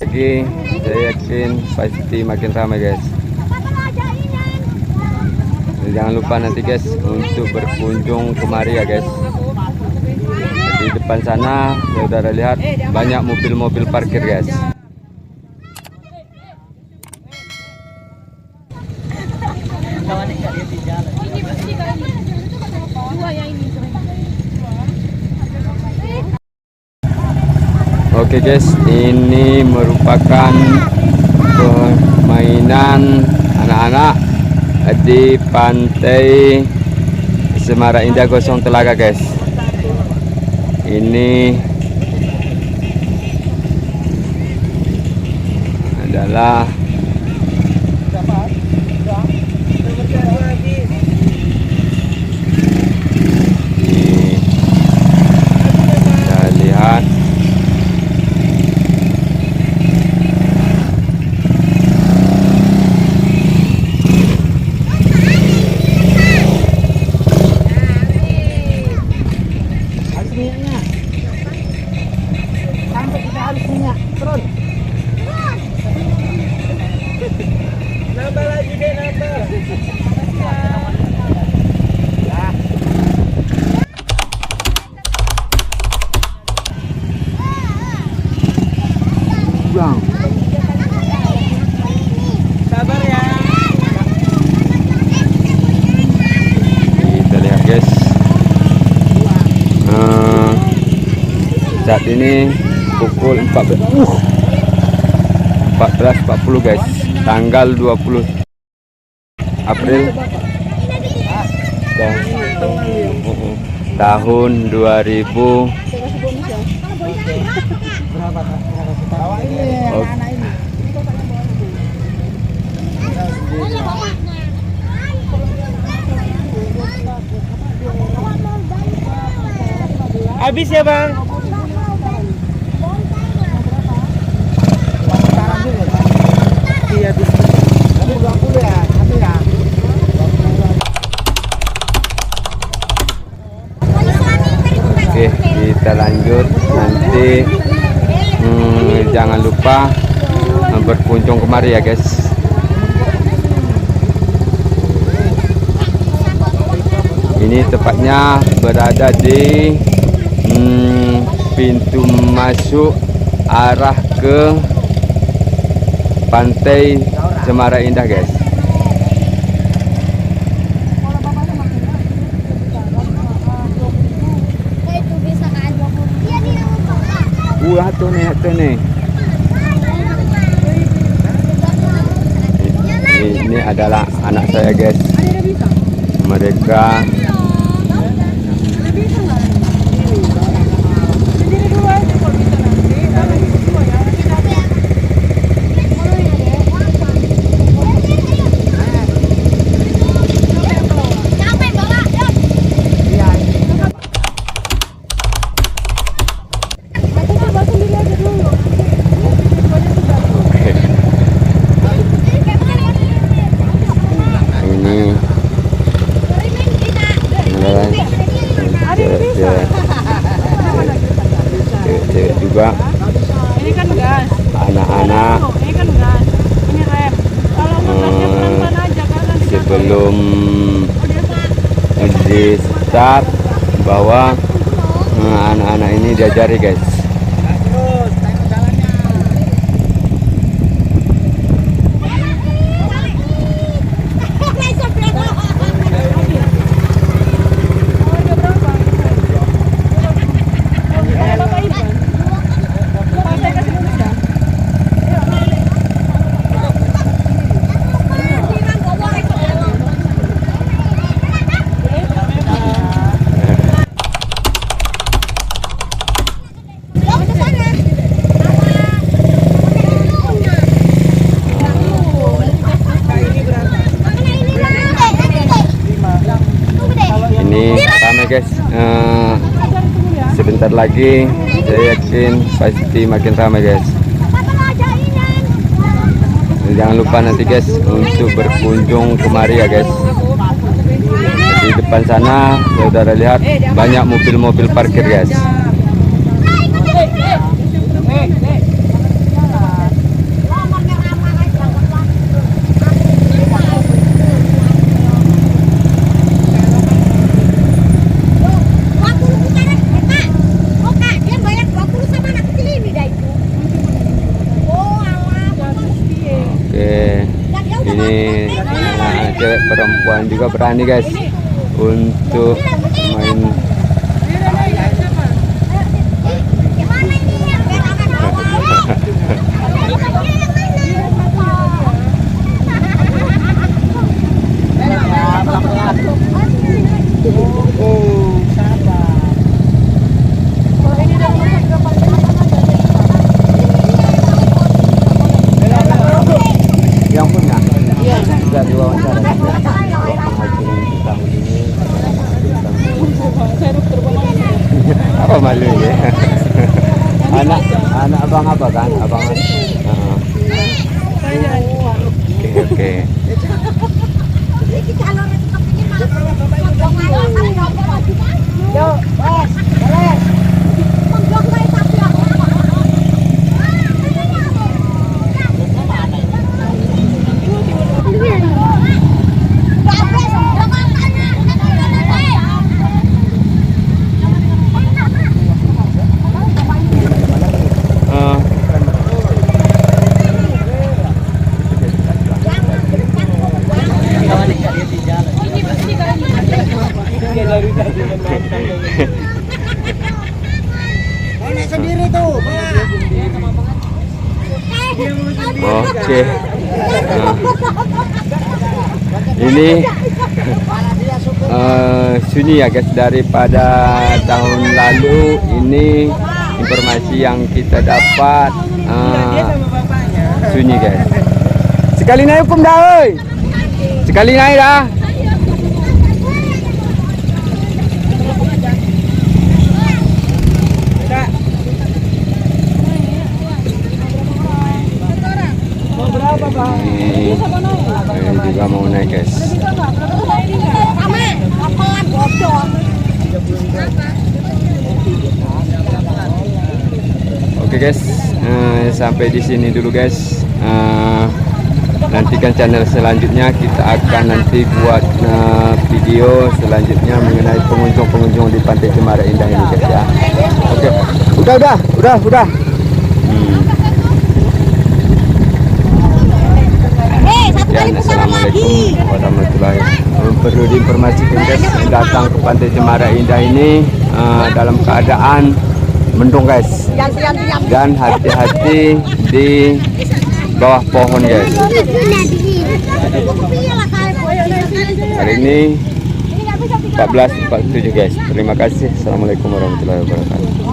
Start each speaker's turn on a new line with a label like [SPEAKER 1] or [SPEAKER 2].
[SPEAKER 1] Lagi saya yakin pasti makin ramai guys. Jangan lupa nanti guys untuk berkunjung kemari ya guys. Di depan sana saudara lihat banyak mobil-mobil parkir guys. Oke guys, ini merupakan permainan anak-anak di Pantai Cemara Indah Gosong Telaga guys. Ini adalah kita lihat bang. Sabar ya. Kita lihat guys. Saat ini pukul 14.40 guys. Tanggal 20 April tahun 2000.
[SPEAKER 2] Habis ya bang. Iya habis. 20 ya, habis ya.
[SPEAKER 1] Oke, kita lanjut nanti. Jangan lupa berkunjung kemari ya guys. Ini tepatnya berada di pintu masuk arah ke Pantai Cemara Indah guys. Tuh nih. Ini adalah anak saya guys. Mereka juga
[SPEAKER 2] ini kan gas.
[SPEAKER 1] Anak-anak
[SPEAKER 2] ini kan gas. Ini rem. Kalau ngegasnya pelan-pelan aja karena
[SPEAKER 1] sebelum di start bahwa anak-anak ini diajari guys. Guys, sebentar lagi saya yakin pasti makin ramai guys. Jangan lupa nanti guys untuk berkunjung kemari ya guys. Di depan sana saudara lihat banyak mobil-mobil parkir guys. Ini cewek perempuan juga berani guys untuk main. Yang punya sudah diwawancara penghasilan di tahun ini apa malu ya. anak abang apa kan abang. Oke.
[SPEAKER 3] Sendiri tuh,
[SPEAKER 1] Oke. Ini sunyi ya guys, daripada tahun lalu. Ini informasi yang kita dapat sunyi guys. Sekali naik hukum dah, oi. Sekali naik dah. Ini juga mau naik guys. Oke guys, sampai di sini dulu guys. Nantikan channel selanjutnya, kita akan nanti buat video selanjutnya mengenai pengunjung-pengunjung di Pantai Cemara Indah ini guys ya. Oke, udah. Dan assalamualaikum warahmatullahi wabarakatuh. Perlu diinformasikan guys, datang ke Pantai Cemara Indah ini dalam keadaan mendung guys, dan hati-hati di bawah pohon guys. Hari ini 14.47 guys. Terima kasih. Assalamualaikum warahmatullahi wabarakatuh.